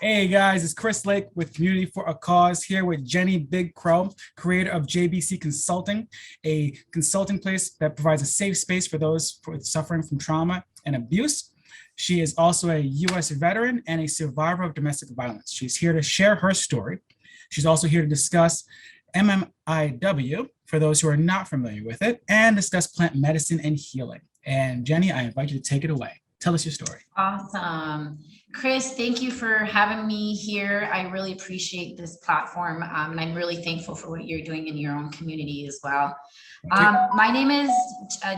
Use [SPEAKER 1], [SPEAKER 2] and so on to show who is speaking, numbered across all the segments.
[SPEAKER 1] Hey guys, it's Chris Lake with Community for a Cause here with Jenny Big Crow, creator of JBC Consulting, a consulting place that provides a safe space for those suffering from trauma and abuse. She is also a U.S. veteran and a survivor of domestic violence. She's here to share her story. She's also here to discuss MMIW for those who are not familiar with it and discuss plant medicine and healing. And Jenny, I invite you to take it away. Tell us your story.
[SPEAKER 2] Awesome. Chris, thank you for having me here. I really appreciate this platform, and I'm really thankful for what you're doing in your own community as well. My name is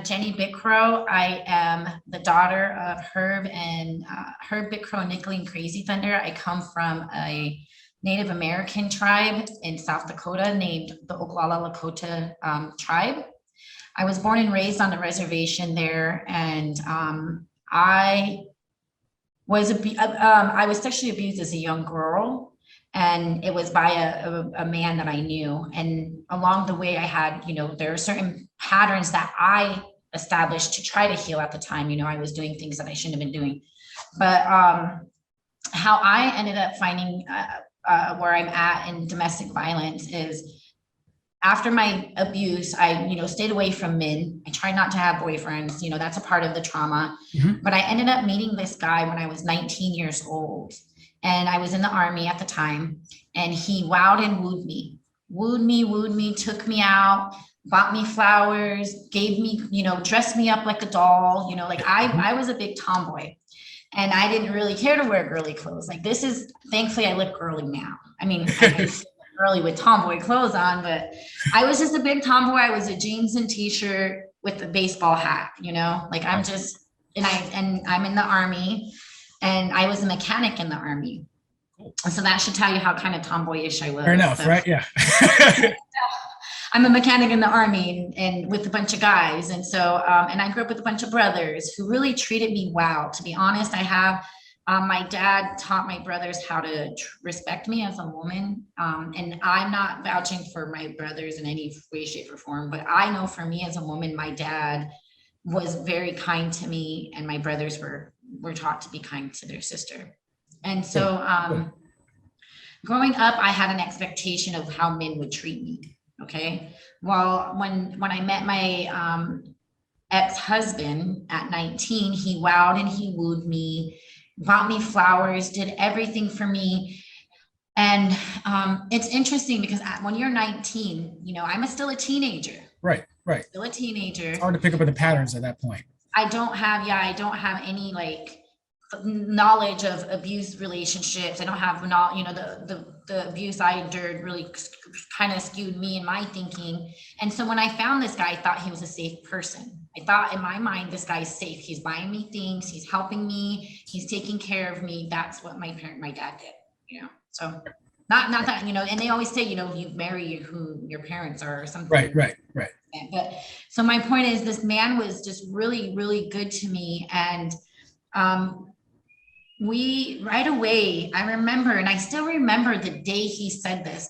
[SPEAKER 2] Jenny Bickrow. I am the daughter of Herb and Herb Bickrow, Nickling Crazy Thunder. I come from a Native American tribe in South Dakota named the Oglala Lakota tribe. I was born and raised on the reservation there, and I was sexually abused as a young girl, and it was by a man that I knew. And along the way, I had, there are certain patterns that I established to try to heal at the time. I was doing things that I shouldn't have been doing. But how I ended up finding where I'm at in domestic violence is after my abuse, I, stayed away from men. I tried not to have boyfriends, that's a part of the trauma.
[SPEAKER 1] Mhm.
[SPEAKER 2] But I ended up meeting this guy when I was 19 years old. And I was in the army at the time. And he wowed and wooed me, took me out, bought me flowers, gave me, dressed me up like a doll. I was a big tomboy. And I didn't really care to wear girly clothes. Thankfully, I look girly now. I mean, I early with tomboy clothes on, but I was just a big tomboy. I was a jeans and t-shirt with a baseball hat, I'm just, and I'm in the army, and I was a mechanic in the army.
[SPEAKER 1] Cool.
[SPEAKER 2] So that should tell you how kind of tomboyish I was.
[SPEAKER 1] Fair enough,
[SPEAKER 2] so,
[SPEAKER 1] right? Yeah.
[SPEAKER 2] I'm a mechanic in the army and with a bunch of guys. And so, and I grew up with a bunch of brothers who really treated me well. To be honest, I have my dad taught my brothers how to respect me as a woman. And I'm not vouching for my brothers in any way, shape, or form, but I know for me as a woman, my dad was very kind to me, and my brothers were taught to be kind to their sister. And so growing up, I had an expectation of how men would treat me. Okay. Well, when I met my ex-husband at 19, he wowed and he wooed me, bought me flowers, did everything for me. And it's interesting because when you're 19, I'm still a teenager.
[SPEAKER 1] Right.
[SPEAKER 2] Still a teenager.
[SPEAKER 1] It's hard to pick up on the patterns at that point.
[SPEAKER 2] I don't have any knowledge of abuse relationships. I don't have the abuse I endured really kind of skewed me in my thinking. And so when I found this guy, I thought he was a safe person. I thought in my mind, this guy's safe. He's buying me things. He's helping me. He's taking care of me. That's what my dad did, so not that, and they always say, you marry who your parents are or something.
[SPEAKER 1] Right.
[SPEAKER 2] But so my point is, this man was just really, really good to me. And we right away, I remember, and I still remember the day he said this.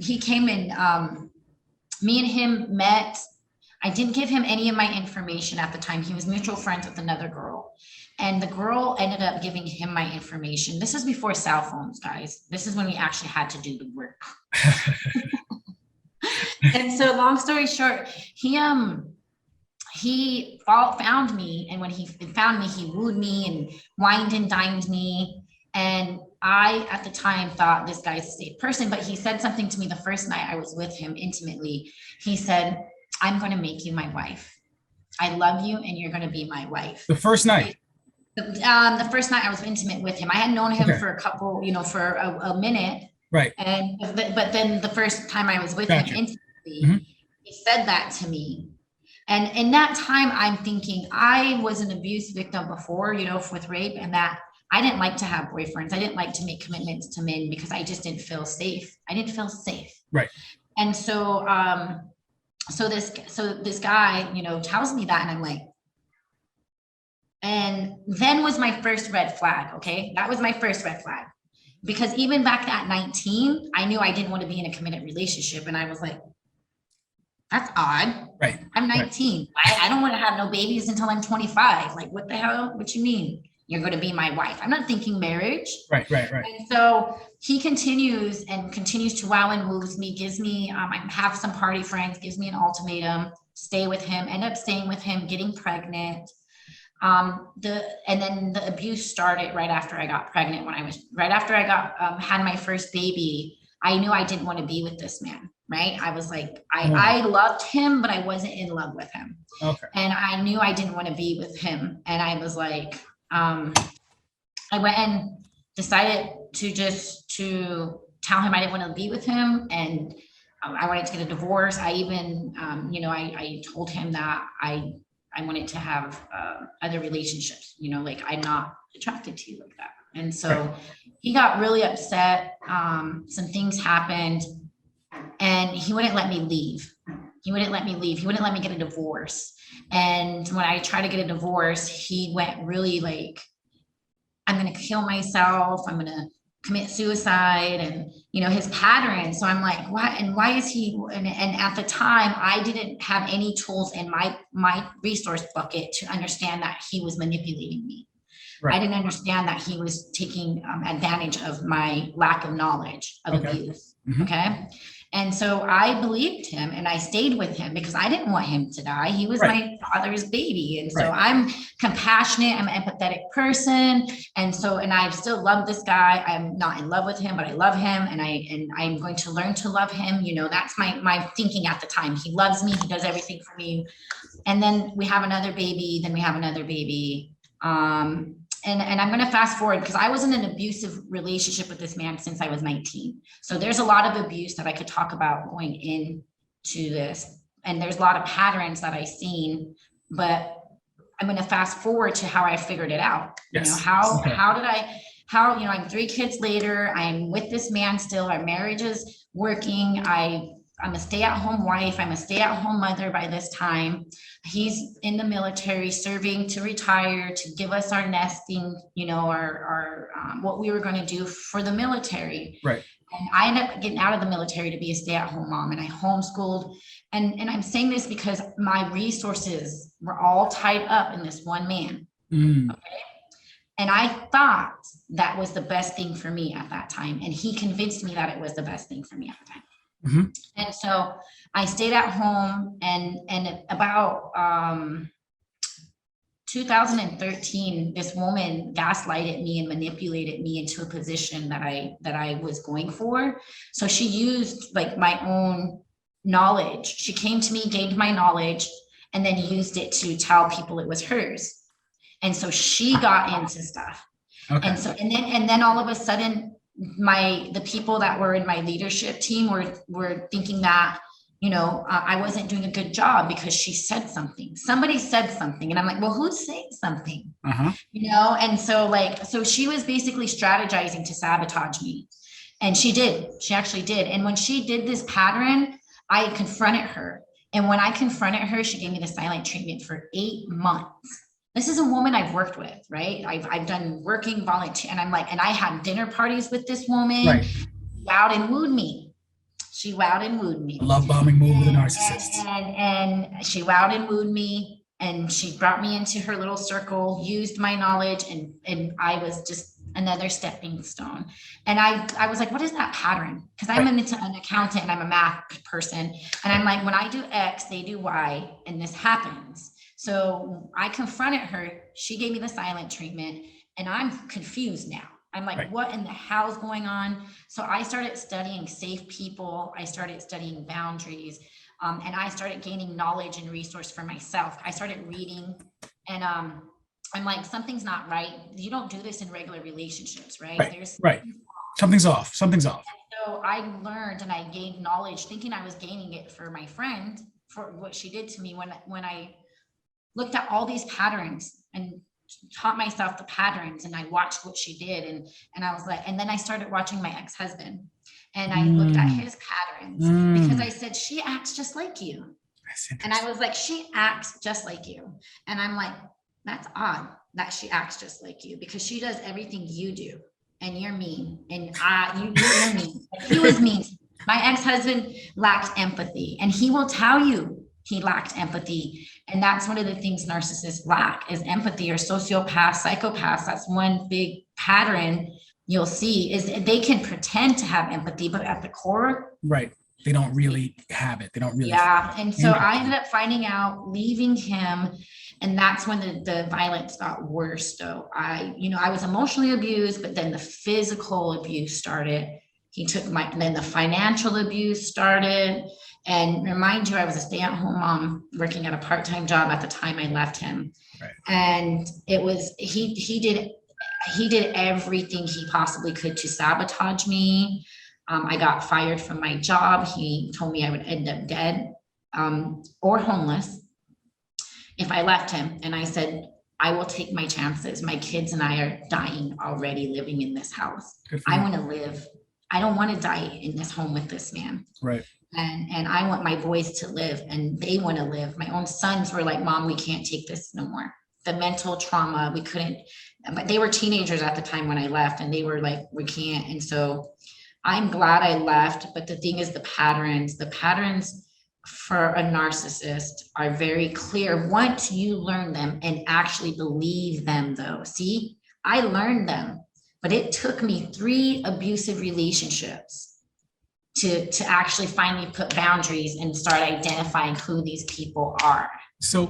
[SPEAKER 2] He came in, me and him met. I didn't give him any of my information at the time. He was mutual friends with another girl, and the girl ended up giving him my information. This is before cell phones, guys. This is when we actually had to do the work. And so long story short, he found me, and when he found me, he wooed me and wined and dined me. And I, at the time, thought this guy's a safe person, but he said something to me the first night I was with him intimately. He said, "I'm going to make you my wife. I love you, and you're going to be my wife."
[SPEAKER 1] The first night?
[SPEAKER 2] The first night I was intimate with him. I had known him for a couple, for a minute.
[SPEAKER 1] Right.
[SPEAKER 2] But then the first time I was with him intimately, he said that to me. And in that time, I'm thinking I was an abuse victim before, with rape, and that I didn't like to have boyfriends. I didn't like to make commitments to men because I just didn't feel safe. I didn't feel safe.
[SPEAKER 1] Right.
[SPEAKER 2] And so, so this guy, tells me that, and I'm like, and then was my first red flag. Okay. That was my first red flag, because even back at 19, I knew I didn't want to be in a committed relationship. And I was like, that's odd.
[SPEAKER 1] Right.
[SPEAKER 2] I'm 19. Right. I don't want to have no babies until I'm 25. Like, what the hell? What you mean? you're going to be my wife. I'm not thinking marriage.
[SPEAKER 1] Right.
[SPEAKER 2] And so he continues to wow and woos me, gives me, I have some party friends, gives me an ultimatum, stay with him, end up staying with him, getting pregnant. And then the abuse started right after I got pregnant. Right after I had my first baby, I knew I didn't want to be with this man, right? I was like, I loved him, but I wasn't in love with him.
[SPEAKER 1] Okay.
[SPEAKER 2] And I knew I didn't want to be with him. And I was like, I went and decided to tell him I didn't want to be with him. And I wanted to get a divorce. I even, I told him that I wanted to have other relationships, like I'm not attracted to you like that. And so he got really upset. Some things happened and he wouldn't let me leave. He wouldn't let me get a divorce. And when I tried to get a divorce, he went really like, I'm going to kill myself. I'm going to commit suicide and, his pattern. So I'm like, what? And why is he? And at the time I didn't have any tools in my resource bucket to understand that he was manipulating me. Right. I didn't understand that he was taking advantage of my lack of knowledge of abuse. Mm-hmm. Okay. And so I believed him and I stayed with him because I didn't want him to die. He was my father's baby. And so I'm compassionate. I'm an empathetic person. And I still love this guy. I'm not in love with him, but I love him. And I'm going to learn to love him. That's my thinking at the time. He loves me. He does everything for me. And then we have another baby. And I'm going to fast forward because I was in an abusive relationship with this man since I was 19. So there's a lot of abuse that I could talk about going into this. And there's a lot of patterns that I've seen, but I'm going to fast forward to how I figured it out.
[SPEAKER 1] Yes.
[SPEAKER 2] I'm 3 kids later, I'm with this man still, our marriage is working. I'm a stay-at-home wife. I'm a stay-at-home mother by this time. He's in the military serving to retire, to give us our nesting, our what we were going to do for the military.
[SPEAKER 1] Right.
[SPEAKER 2] And I ended up getting out of the military to be a stay-at-home mom, and I homeschooled. And I'm saying this because my resources were all tied up in this one man. Mm. Okay. And I thought that was the best thing for me at that time. And he convinced me that it was the best thing for me at the time. Mm-hmm. And so I stayed at home and about 2013, this woman gaslighted me and manipulated me into a position that I was going for. So she used like my own knowledge. She came to me, gained my knowledge, and then used it to tell people it was hers. And so she got into stuff. Okay. And then all of a sudden, the people that were in my leadership team were thinking that, I wasn't doing a good job because she said something. Somebody said something. And I'm like, well, who's saying something? Uh-huh. And so she was basically strategizing to sabotage me. And she actually did. And when she did this pattern, I confronted her. And when I confronted her, she gave me the silent treatment for 8 months. This is a woman I've worked with, right? I've done working volunteer, and I had dinner parties with this woman. Right. Wowed and wooed me. She wowed and wooed me.
[SPEAKER 1] Love bombing move with a narcissist.
[SPEAKER 2] And she wowed and wooed me, and she brought me into her little circle, used my knowledge, and I was just another stepping stone. And I was like, what is that pattern? Because I'm an accountant and I'm a math person. And I'm like, when I do X, they do Y, and this happens. So I confronted her. She gave me the silent treatment, and I'm confused now. I'm like, what in the hell is going on? So I started studying safe people. I started studying boundaries, and I started gaining knowledge and resource for myself. I started reading, and I'm like, something's not right. You don't do this in regular relationships, right?
[SPEAKER 1] Something's off. And
[SPEAKER 2] so I learned and I gained knowledge, thinking I was gaining it for my friend, for what she did to me when I looked at all these patterns and taught myself the patterns, and I watched what she did. And I was like, and then I started watching my ex-husband, and I looked at his patterns because I said, she acts just like you. And I was like, she acts just like you. And I'm like, that's odd that she acts just like you, because she does everything you do, and you're mean, and you're mean. He was mean. My ex-husband lacked empathy, and he will tell you He lacked empathy. And that's one of the things narcissists lack is empathy, or sociopaths, psychopaths. That's one big pattern you'll see is they can pretend to have empathy, but at the core,
[SPEAKER 1] Right. They don't really have it. They don't really.
[SPEAKER 2] yeah. And so I
[SPEAKER 1] Interesting.
[SPEAKER 2] ended up finding out, leaving him. And that's when the violence got worse. Though I was emotionally abused, but then the physical abuse started. He took then the financial abuse started. And remind you, I was a stay-at-home mom working at a part-time job at the time I left him.
[SPEAKER 1] Right.
[SPEAKER 2] And it was, he did everything he possibly could to sabotage me. I got fired from my job. He told me I would end up dead, or homeless if I left him. And I said, I will take my chances. My kids and I are dying already living in this house. I want to live. I don't want to die in this home with this man.
[SPEAKER 1] Right.
[SPEAKER 2] And I want my boys to live, and they want to live. My own sons were like, Mom, we can't take this no more. The mental trauma, we couldn't, but they were teenagers at the time when I left, and they were like, we can't. And so I'm glad I left. But the thing is, the patterns for a narcissist are very clear once you learn them and actually believe them, though. See, I learned them, but it took me 3 abusive relationships to actually finally put boundaries and start identifying who these people are.
[SPEAKER 1] So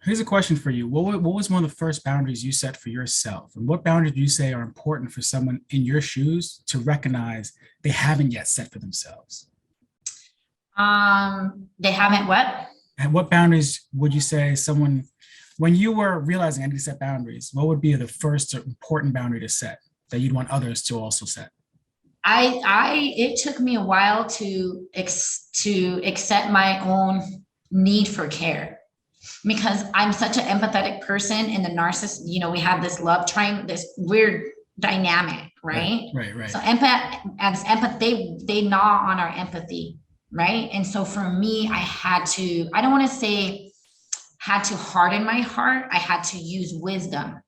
[SPEAKER 1] here's a question for you. What was one of the first boundaries you set for yourself? And what boundaries do you say are important for someone in your shoes to recognize they haven't yet set for themselves?
[SPEAKER 2] They haven't what?
[SPEAKER 1] And what boundaries would you say someone, when you were realizing I need to set boundaries, what would be the first important boundary to set that you'd want others to also set?
[SPEAKER 2] It took me a while to accept my own need for care, because I'm such an empathetic person, and the narcissist, we have this love triangle, this weird dynamic, right?
[SPEAKER 1] Right.
[SPEAKER 2] So empath, they gnaw on our empathy, right? And so for me, I don't want to say had to harden my heart. I had to use wisdom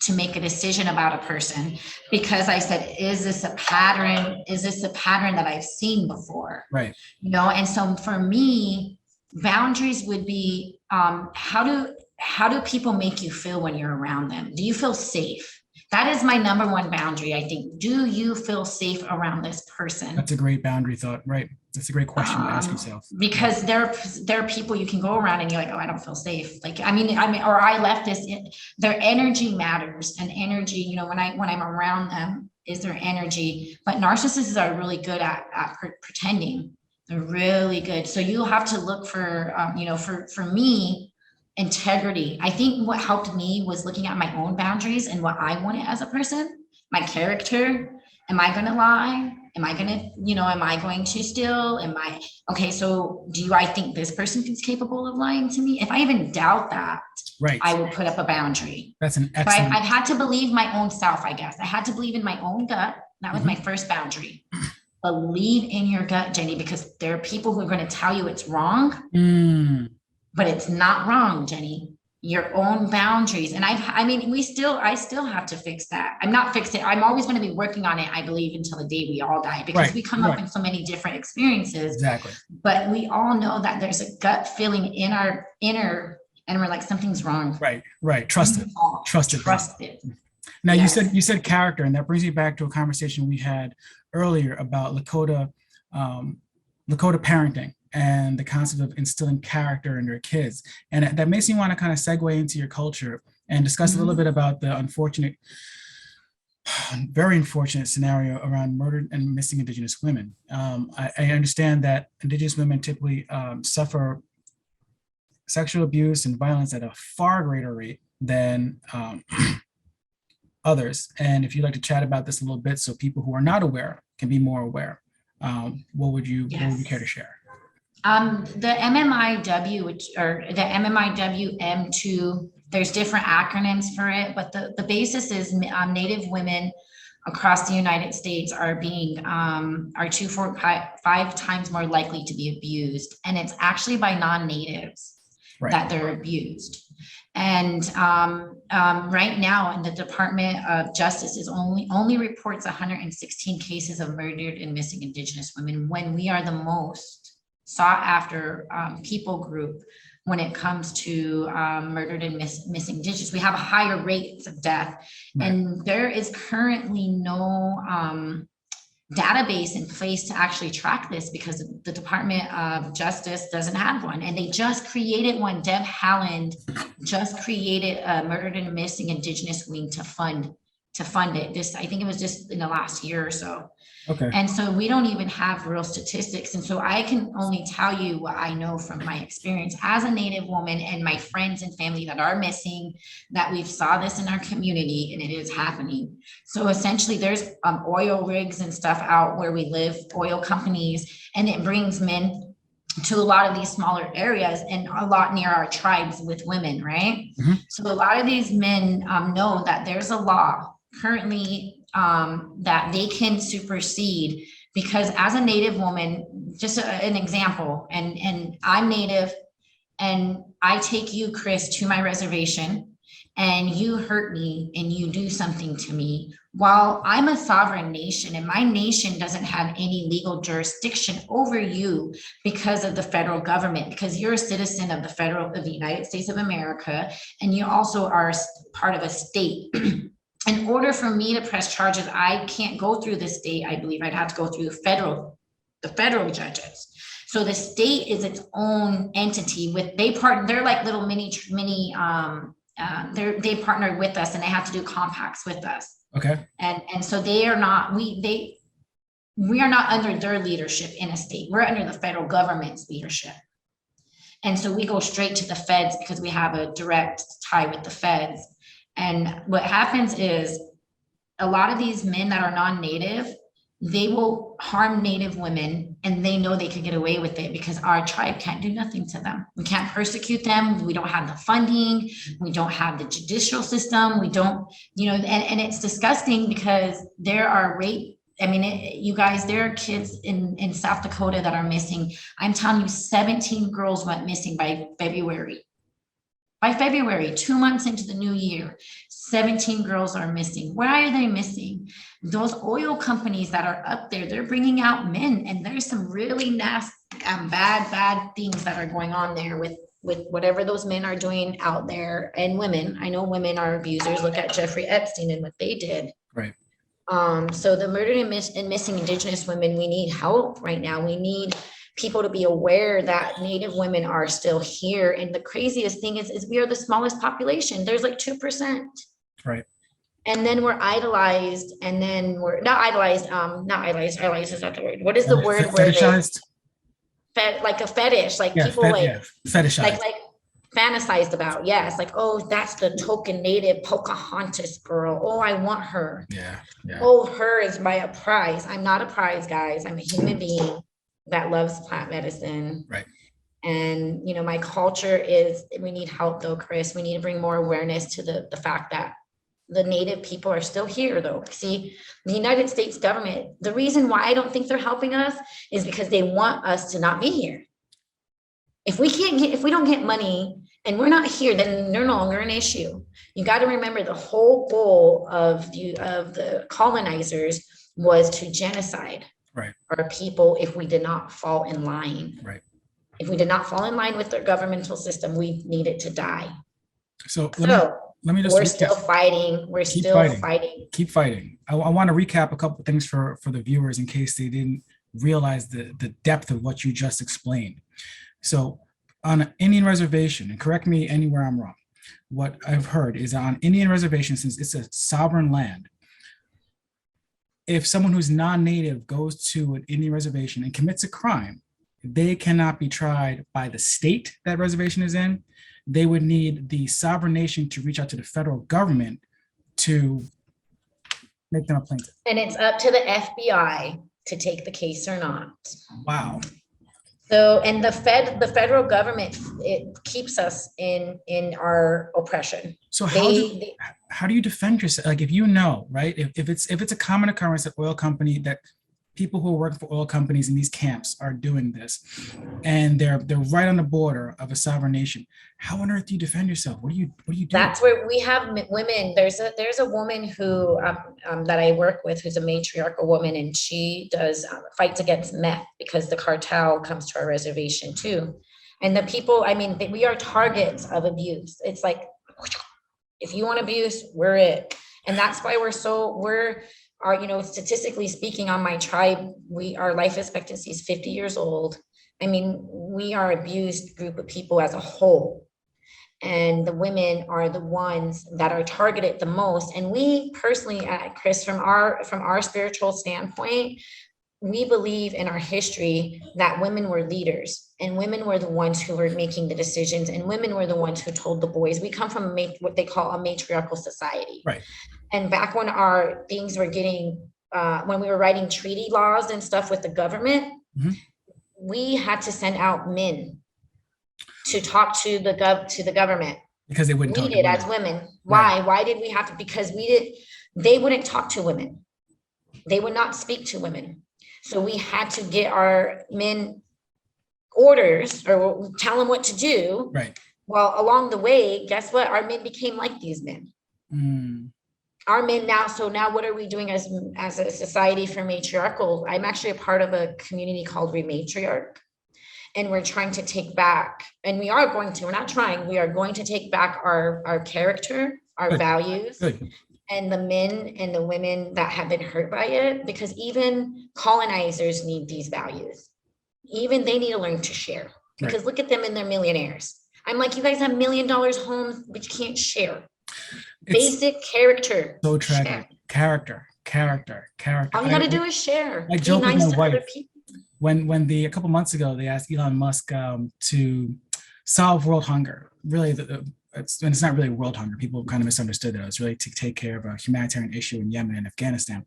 [SPEAKER 2] to make a decision about a person, because I said, is this a pattern? Is this a pattern that I've seen before?
[SPEAKER 1] Right.
[SPEAKER 2] And so for me, boundaries would be, how do people make you feel when you're around them? Do you feel safe? That is my number one boundary, I think. Do you feel safe around this person?
[SPEAKER 1] That's a great boundary thought, right? That's a great question to ask yourself.
[SPEAKER 2] Because there are people you can go around and you're like, oh, I don't feel safe. Like, I mean, or I left this, their energy matters. And energy, when I'm around them, is their energy. But narcissists are really good at pretending. They're really good. So you have to look for, for me, integrity. I think what helped me was looking at my own boundaries and what I wanted as a person, my character. Am I going to lie? Am I going to steal? Okay, so I think this person is capable of lying to me? If I even doubt that,
[SPEAKER 1] right,
[SPEAKER 2] I will put up a boundary.
[SPEAKER 1] That's an excellent.
[SPEAKER 2] I've had to believe my own self, I guess. I had to believe in my own gut. That was my first boundary. Believe in your gut, Jenny, because there are people who are going to tell you it's wrong. But it's not wrong, Jenny. Your own boundaries. And I still have to fix that. I'm not fixing it. I'm always going to be working on it, I believe, until the day we all die, because we come up in so many different experiences.
[SPEAKER 1] Exactly.
[SPEAKER 2] But we all know that there's a gut feeling in our inner, and we're like, something's wrong.
[SPEAKER 1] Right. Trust it. Now, yes. you said character, and that brings me back to a conversation we had earlier about Lakota parenting and the concept of instilling character in their kids. And that makes me want to kind of segue into your culture and discuss a little bit about the very unfortunate scenario around murdered and missing Indigenous women. I understand that Indigenous women typically suffer sexual abuse and violence at a far greater rate than others. And if you'd like to chat about this a little bit so people who are not aware can be more aware, what would you care to share?
[SPEAKER 2] The MMIW, or the MMIW M2, there's different acronyms for it, but the basis is Native women across the United States are 2, 4, 5 times more likely to be abused. And it's actually by non-natives that they're abused. And right now in the Department of Justice is only reports 116 cases of murdered and missing Indigenous women, when we are the most sought after people group when it comes to murdered and missing Indigenous. We have a higher rate of death,
[SPEAKER 1] Right.
[SPEAKER 2] and there is currently no database in place to actually track this because the Department of Justice doesn't have one, and they just created one. Deb Haaland just created a murdered and missing Indigenous wing to fund it. This, I think it was just in the last year or so.
[SPEAKER 1] Okay.
[SPEAKER 2] And so we don't even have real statistics. And so I can only tell you what I know from my experience as a Native woman and my friends and family that are missing, that we've saw this in our community and it is happening. So essentially there's oil rigs and stuff out where we live, oil companies, and it brings men to a lot of these smaller areas and a lot near our tribes with women, right?
[SPEAKER 1] Mm-hmm.
[SPEAKER 2] So a lot of these men know that there's a law currently that they can supersede, because as a Native woman, just an example, and I'm Native, and I take you, Chris, to my reservation, and you hurt me and you do something to me, while I'm a sovereign nation and my nation doesn't have any legal jurisdiction over you because of the federal government, because you're a citizen of the United States of America, and you also are part of a state. In order for me to press charges, I can't go through the state. I believe I'd have to go through the federal judges. So the state is its own entity they're like little mini, they partner with us and they have to do compacts with us.
[SPEAKER 1] Okay.
[SPEAKER 2] And so we are not under their leadership in a state. We're under the federal government's leadership. And so we go straight to the feds because we have a direct tie with the feds. And what happens is a lot of these men that are non-Native, they will harm Native women, and they know they can get away with it because our tribe can't do nothing to them. We can't persecute them. We don't have the funding. We don't have the judicial system. We don't, and it's disgusting because there are you guys, there are kids in South Dakota that are missing. I'm telling you, 17 girls went missing by February. By February, 2 months into the new year, 17 girls are missing. Why are they missing? Those oil companies that are up there, they're bringing out men, and there's some really nasty, bad things that are going on there with whatever those men are doing out there, and women. I know women are abusers. Look at Jeffrey Epstein and what they did.
[SPEAKER 1] Right.
[SPEAKER 2] So the murdered and missing Indigenous women, we need help right now. We need people to be aware that Native women are still here. And the craziest thing is we are the smallest population. There's like 2%.
[SPEAKER 1] Right.
[SPEAKER 2] And then we're idolized, and then we're not idolized, idolized is not the word. What is the word?
[SPEAKER 1] Fetishized?
[SPEAKER 2] Like a fetish, like people
[SPEAKER 1] fetishized.
[SPEAKER 2] Like fantasized about. Yes. Like, oh, that's the token Native Pocahontas girl. Oh, I want her.
[SPEAKER 1] Yeah.
[SPEAKER 2] Oh, her is my prize. I'm not a prize, guys. I'm a human being that loves plant medicine.
[SPEAKER 1] Right.
[SPEAKER 2] And, my culture is, we need help though, Chris. We need to bring more awareness to the fact that the Native people are still here though. See, the United States government, the reason why I don't think they're helping us is because they want us to not be here. If we don't get money and we're not here, then they're no longer an issue. You got to remember the whole goal of the colonizers was to genocide.
[SPEAKER 1] Right.
[SPEAKER 2] Our people if we did not fall in line.
[SPEAKER 1] Right.
[SPEAKER 2] If we did not fall in line with their governmental system, we needed to die.
[SPEAKER 1] So let me just
[SPEAKER 2] we're still fighting. We're still fighting.
[SPEAKER 1] Keep fighting. I want to recap a couple of things for the viewers in case they didn't realize the depth of what you just explained. So on an Indian reservation, and correct me anywhere I'm wrong, what I've heard is on Indian reservation, since it's a sovereign land, if someone who's non-native goes to an Indian reservation and commits a crime, they cannot be tried by the state that reservation is in. They would need the sovereign nation to reach out to the federal government to make them a plaintiff.
[SPEAKER 2] And it's up to the FBI to take the case or not.
[SPEAKER 1] Wow.
[SPEAKER 2] So, and the federal government, it keeps us in our oppression.
[SPEAKER 1] So how do you defend yourself? Like, if you know, right? If it's a common occurrence, an oil company that people who are working for oil companies in these camps are doing this, and they're right on the border of a sovereign nation. How on earth do you defend yourself? What do you do?
[SPEAKER 2] That's where we have women. There's a woman who that I work with who's a matriarchal woman, and she does fights against meth because the cartel comes to our reservation too. And the people, I mean, we are targets of abuse. It's like, if you want abuse, we're it. And that's why statistically speaking, on my tribe, our life expectancy is 50 years old. I mean, we are abused group of people as a whole. And the women are the ones that are targeted the most. And we personally, Chris, from our spiritual standpoint, we believe in our history that women were leaders, and women were the ones who were making the decisions, and women were the ones who told the boys. We come from what they call a matriarchal society.
[SPEAKER 1] Right.
[SPEAKER 2] And back when our things were getting, when we were writing treaty laws and stuff with the government, we had to send out men to talk to the government.
[SPEAKER 1] Because they wouldn't talk
[SPEAKER 2] We
[SPEAKER 1] to
[SPEAKER 2] did
[SPEAKER 1] women.
[SPEAKER 2] as women. Why?
[SPEAKER 1] Right.
[SPEAKER 2] Why did we have to? Because they wouldn't talk to women. They would not speak to women. So we had to get our men orders or tell them what to do.
[SPEAKER 1] Right.
[SPEAKER 2] Well, along the way, guess what? Our men became like these men. Our men now. So now what are we doing as a society for matriarchal? I'm actually a part of a community called Rematriarch. And we're trying to take back, and we are going to, we're not trying, we are going to take back our character, our values.
[SPEAKER 1] Good.
[SPEAKER 2] And the men and the women that have been hurt by it, because even colonizers need these values. Even they need to learn to share, because look at them, and they're millionaires. I'm like, you guys have $1 million homes, but you can't share. Basic character.
[SPEAKER 1] So tragic. Character.
[SPEAKER 2] All you got to do is share.
[SPEAKER 1] I
[SPEAKER 2] Be
[SPEAKER 1] joke with
[SPEAKER 2] nice
[SPEAKER 1] my
[SPEAKER 2] to
[SPEAKER 1] wife.
[SPEAKER 2] other people.
[SPEAKER 1] When a couple months ago they asked Elon Musk to solve world hunger. Really, it's not really world hunger. People kind of misunderstood that. It was really to take care of a humanitarian issue in Yemen and Afghanistan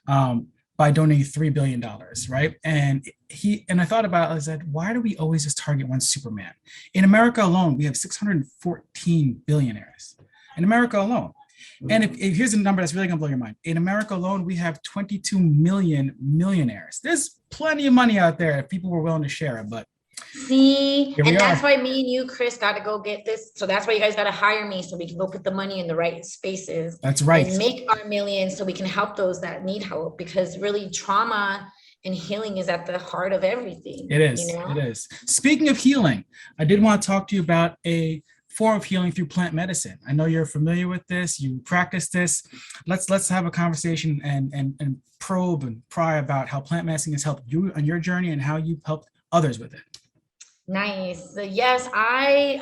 [SPEAKER 1] by donating $3 billion, right? And I thought about it, I said, why do we always just target one Superman? In America alone, we have 614 billionaires. In America alone. And if here's a number that's really gonna blow your mind. In America alone, we have 22 million millionaires. There's plenty of money out there if people were willing to share it, but
[SPEAKER 2] see, and that's why me and you, Chris, got to go get this. So that's why you guys got to hire me, so we can go put the money in the right spaces.
[SPEAKER 1] That's right.
[SPEAKER 2] And make our millions so we can help those that need help, because really trauma and healing is at the heart of everything.
[SPEAKER 1] It is. It is. Speaking of healing, I did want to talk to you about a form of healing through plant medicine. I know you're familiar with this, you practice this. Let's have a conversation and probe and pry about how plant medicine has helped you on your journey and how you've helped others with it.
[SPEAKER 2] Nice. So yes, I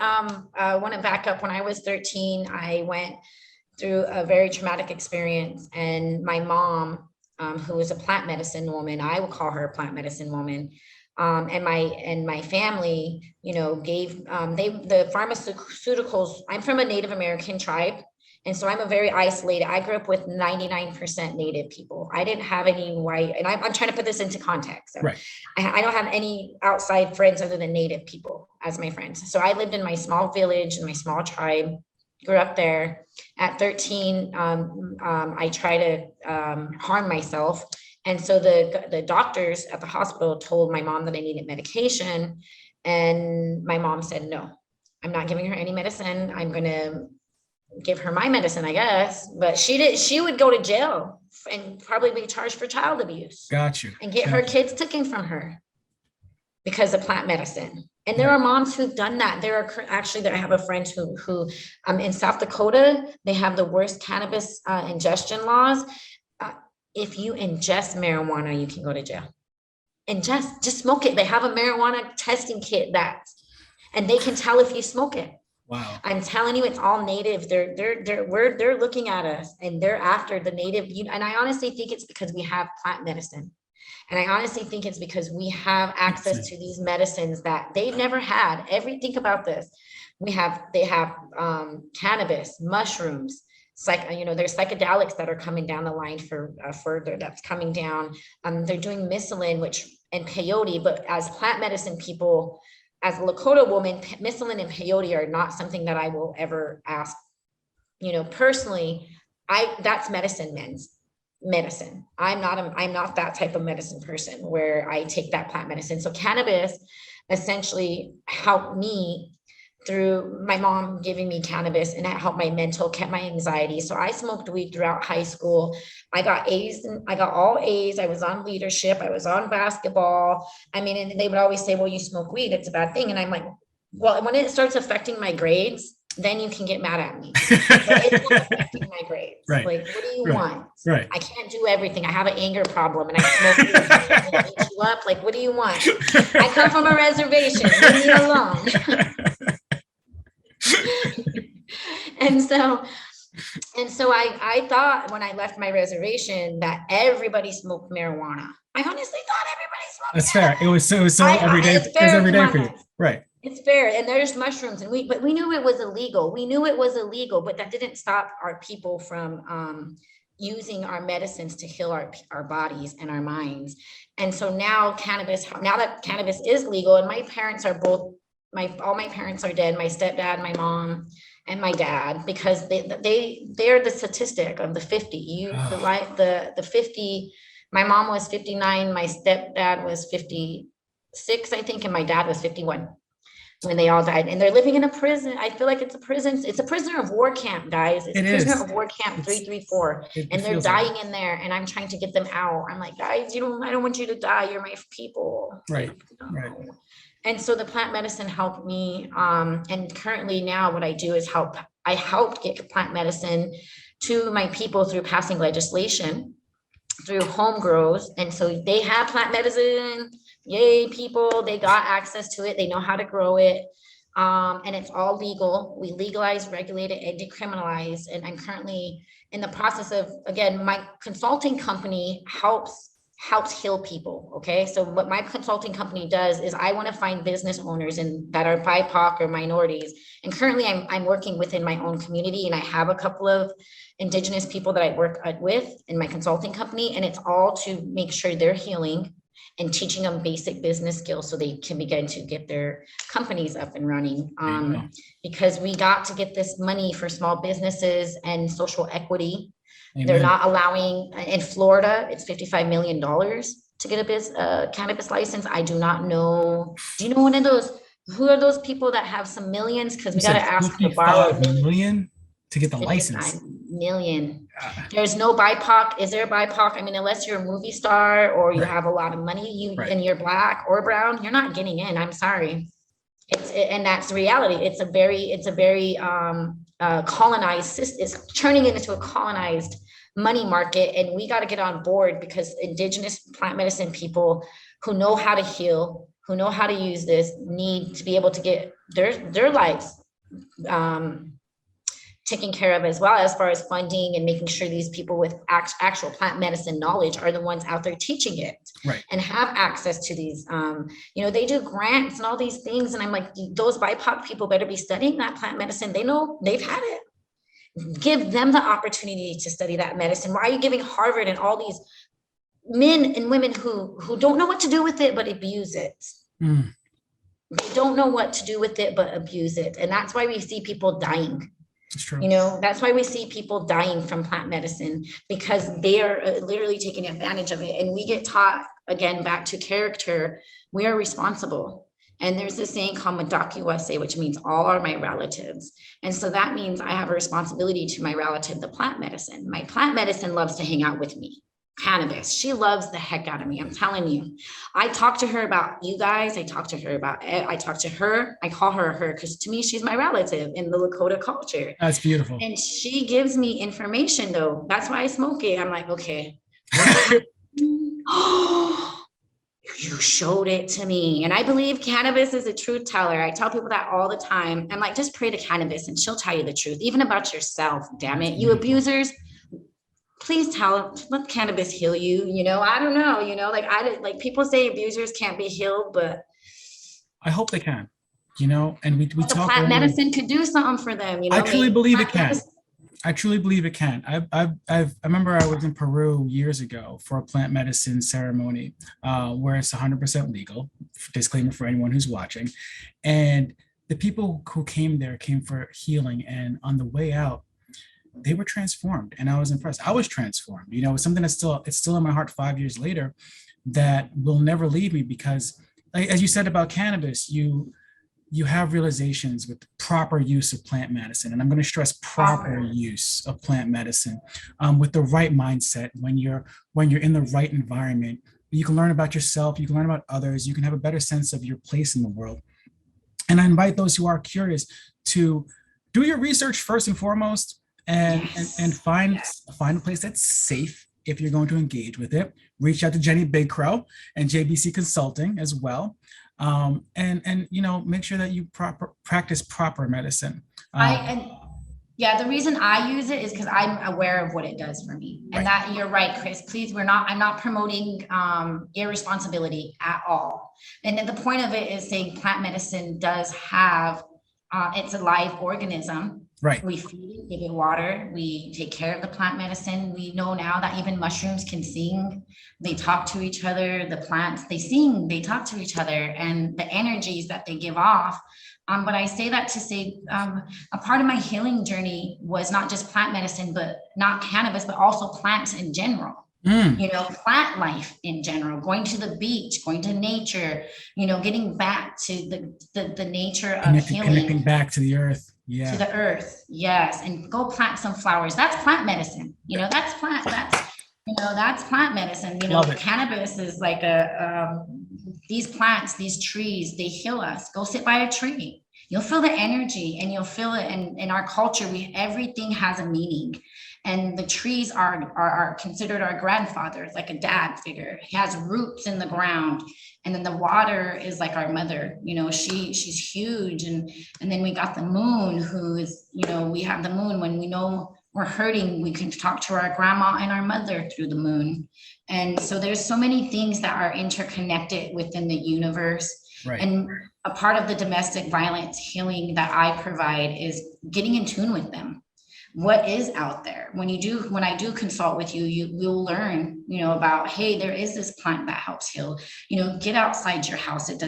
[SPEAKER 2] want to back up. When I was 13, I went through a very traumatic experience, and my mom, who was a plant medicine woman, I would call her a plant medicine woman, and my family, gave the pharmaceuticals. I'm from a Native American tribe, and so I'm a very isolated. I grew up with 99% Native people. I didn't have any white, and I'm trying to put this into context. So
[SPEAKER 1] right.
[SPEAKER 2] I don't have any outside friends other than Native people as my friends. So I lived in my small village, in my small tribe, grew up there. At 13, I tried to harm myself. And so the doctors at the hospital told my mom that I needed medication. And my mom said, no, I'm not giving her any medicine. I'm going to give her my medicine, I guess. But she would go to jail and probably be charged for child abuse.
[SPEAKER 1] Got you.
[SPEAKER 2] And get her kids taken from her because of plant medicine. And there are moms who've done that. I have a friend who in South Dakota, they have the worst cannabis ingestion laws. If you ingest marijuana, you can go to jail. And just smoke it. They have a marijuana testing kit and they can tell if you smoke it.
[SPEAKER 1] Wow.
[SPEAKER 2] I'm telling you, it's all native. They're looking at us, and they're after the native. And I honestly think it's because we have plant medicine. And I honestly think it's because we have access to these medicines that they've never had. Think about this. They have cannabis, mushrooms. It's like, there's psychedelics that are coming down the line for further that's coming down. They're doing miscellin, and peyote, but as plant medicine people, as a Lakota woman, miscellin and peyote are not something that I will ever ask. Personally, that's medicine men's. medicine. I'm not that type of medicine person where I take that plant medicine. So cannabis essentially helped me through my mom giving me cannabis, and that helped my mental, kept my anxiety. So I smoked weed throughout high school. I got A's, and I got all A's. I was on leadership. I was on basketball. I mean, and they would always say, well, you smoke weed, it's a bad thing. And I'm like, well, when it starts affecting my grades, then you can get mad at me. But it's not affecting my grades.
[SPEAKER 1] Right.
[SPEAKER 2] Like, what do you
[SPEAKER 1] Right.
[SPEAKER 2] want?
[SPEAKER 1] Right.
[SPEAKER 2] I can't do everything. I have an anger problem and I smoke weed. I'm gonna beat you up. Like, what do you want? I come from a reservation. Leave me alone. And so I thought when I left my reservation that everybody smoked marijuana. I honestly thought everybody smoked.
[SPEAKER 1] That's fair. It was so every day.
[SPEAKER 2] It's
[SPEAKER 1] It was
[SPEAKER 2] fair,
[SPEAKER 1] every day
[SPEAKER 2] come
[SPEAKER 1] for
[SPEAKER 2] on,
[SPEAKER 1] you.
[SPEAKER 2] guys.
[SPEAKER 1] Right.
[SPEAKER 2] It's fair. And there's mushrooms, and we knew it was illegal. We knew it was illegal, but that didn't stop our people from using our medicines to heal our bodies and our minds. And so now that cannabis is legal, and my parents are both all my parents are dead, my stepdad, my mom, and my dad, because they're the statistic of the 50. The 50, my mom was 59, my stepdad was 56, I think, and my dad was 51 when they all died. And they're living in a prison. I feel like it's a prison. It's a prisoner of war camp, guys. It's a prisoner of war camp 334. And they're dying in there, and I'm trying to get them out. I'm like, guys, I don't want you to die. You're my people.
[SPEAKER 1] Right. Right.
[SPEAKER 2] And so the plant medicine helped me. And currently now what I do is I helped get plant medicine to my people through passing legislation, through home grows. And so they have plant medicine. Yay, people, they got access to it. They know how to grow it. And it's all legal. We legalize, regulate it, and decriminalize. And I'm currently in the process of, again, my consulting company helps heal people. Okay. So what my consulting company does is I want to find business owners that are BIPOC or minorities. And currently I'm working within my own community, and I have a couple of Indigenous people that I work with in my consulting company. And it's all to make sure they're healing and teaching them basic business skills so they can begin to get their companies up and running. Because we got to get this money for small businesses and social equity. Amen. They're not allowing, in Florida, it's $55 million to get a cannabis license. I do not know. Do you know one of those? Who are those people that have some millions? Because we got to ask to borrow
[SPEAKER 1] $55 million to get the license.
[SPEAKER 2] Million. There's no BIPOC. Is there a BIPOC? I mean, unless you're a movie star or you have a lot of money, and you're black or brown, you're not getting in. I'm sorry. And that's the reality. It's a very colonized. It's turning into a colonized money market, and we got to get on board, because Indigenous plant medicine people who know how to heal, who know how to use this, need to be able to get their lives taken care of, as well, as far as funding and making sure these people with actual plant medicine knowledge are the ones out there teaching it, and have access to these. They do grants and all these things, and I'm like, those BIPOC people better be studying that plant medicine. They know, they've had it. Give them the opportunity to study that medicine. Why are you giving Harvard and all these men and women who don't know what to do with it but abuse it? They don't know what to do with it but abuse it, and that's why we see people dying. That's true. That's why we see people dying from plant medicine, because they are literally taking advantage of it. And we get taught, again, back to character, we are responsible. And there's this saying called Madakiwase, which means all are my relatives. And so that means I have a responsibility to my relative, the plant medicine. My plant medicine loves to hang out with me. Cannabis, she loves the heck out of me. I'm telling you. I talk to her about you guys. I talk to her, I call her because to me, she's my relative in the Lakota culture.
[SPEAKER 1] That's beautiful.
[SPEAKER 2] And she gives me information, though. That's why I smoke it. I'm like, okay. Oh, you showed it to me. And I believe cannabis is a truth teller. I tell people that all the time. I'm like, just pray to cannabis and she'll tell you the truth, even about yourself. Damn it. You abusers, please let cannabis heal you. I don't know, people say abusers can't be healed, but
[SPEAKER 1] I hope they can, and we talk.
[SPEAKER 2] Plant medicine could do something for them.
[SPEAKER 1] I truly believe it can. I truly believe it can. I remember I was in Peru years ago for a plant medicine ceremony where it's 100% legal. Disclaimer for anyone who's watching. And the people who came there came for healing. And on the way out, they were transformed, and I was impressed. I was transformed. You know, it's something that's it's still in my heart 5 years later that will never leave me because, like, as you said about cannabis, you have realizations with the proper use of plant medicine. And I'm going to stress proper use of plant medicine with the right mindset. When you're in the right environment, you can learn about yourself, you can learn about others, you can have a better sense of your place in the world. And I invite those who are curious to do your research first and foremost, and find a place that's safe if you're going to engage with it. Reach out to Jenny Big Crow and JBC Consulting as well. And you know, make sure that you practice proper medicine.
[SPEAKER 2] Yeah, the reason I use it is because I'm aware of what it does for me. And that, you're right, Chris, please, I'm not promoting irresponsibility at all. And then the point of it is saying plant medicine does have, it's a live organism.
[SPEAKER 1] Right.
[SPEAKER 2] We feed it, give it water, we take care of the plant medicine. We know now that even mushrooms can sing, they talk to each other, the plants, they sing, they talk to each other, and the energies that they give off. But I say that to say a part of my healing journey was not just plant medicine, but not cannabis, but also plants in general. You know, plant life in general, going to the beach, going to nature, you know, getting back to the nature of healing.
[SPEAKER 1] Connecting back to the earth. Yeah.
[SPEAKER 2] To the earth. Yes. And go plant some flowers. That's plant medicine. You know, that's plant medicine. You know, cannabis is like these plants, these trees, they heal us. Go sit by a tree. You'll feel the energy, and you'll feel it in our culture. Everything has a meaning. And the trees are considered our grandfathers, like a dad figure. He has roots in the ground. And then the water is like our mother, you know, she's huge. And then we got the moon, who is, you know, we have the moon when we know we're hurting, we can talk to our grandma and our mother through the moon. And so there's so many things that are interconnected within the universe.
[SPEAKER 1] Right.
[SPEAKER 2] And a part of the domestic violence healing that I provide is getting in tune with them. What is out there? When I do consult with you, you will learn, you know, about, hey, there is this plant that helps heal. You know, get outside your house. It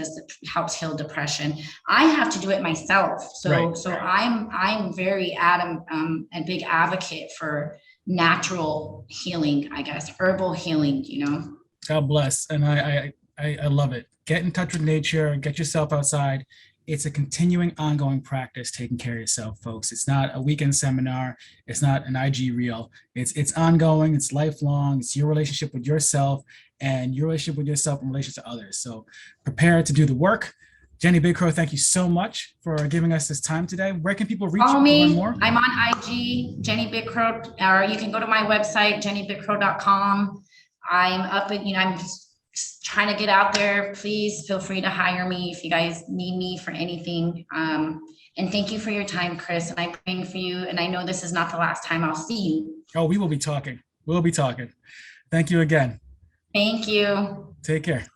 [SPEAKER 2] helps heal depression. I have to do it myself. So I'm very a big advocate for natural healing, I guess, herbal healing, you know.
[SPEAKER 1] God bless. And I love it. Get in touch with nature, get yourself outside. It's a continuing, ongoing practice, taking care of yourself, folks. It's not a weekend seminar. It's not an IG reel. It's ongoing. It's lifelong. It's your relationship with yourself and your relationship with yourself in relation to others. So prepare to do the work. Jenny Big Crow, thank you so much for giving us this time today. Where can people reach you to learn more?
[SPEAKER 2] I'm on IG, Jenny Big Crow, or you can go to my website, jennybigcrow.com. I'm up at, you know, I'm trying to get out there. Please feel free to hire me if you guys need me for anything. And thank you for your time, Chris. And I'm praying for you. And I know this is not the last time I'll see you.
[SPEAKER 1] Oh, we will be talking. We'll be talking. Thank you again.
[SPEAKER 2] Thank you.
[SPEAKER 1] Take care.